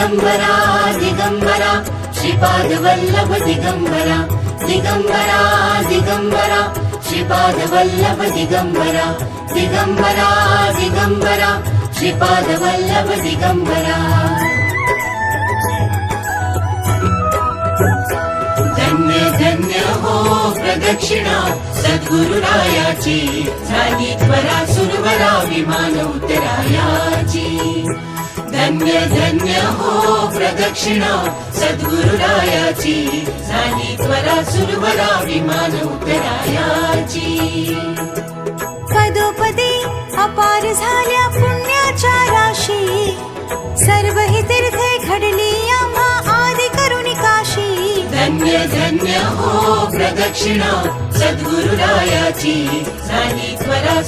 दिगंबरा दिगंबरा श्रीपाद वल्लभ दिगंबरा दिगंबरा दिगंबरा श्रीपाद वल्लभ दिगंबरा दिगंबरा दिगंबरा श्रीपाद वल्लभ दिगंबरा धन्य धन्य हो प्रदक्षिणा सद्गुरुरायाची झाली त्वरा सुरवरा विमान उतरायाची धन्य धन्य हो प्रदक्षिणा सद्गुरुरायाची झाली त्वरा सुरवरा विमान उतरायाची पदोपदी अपार झाल्या पुण्याच्या राशी सर्व ही तीर्थे घडली आम्हा आदि करुणी काशी धन्य धन्य हो प्रदक्षिणा सद्गुरुरायाची झाली त्वरा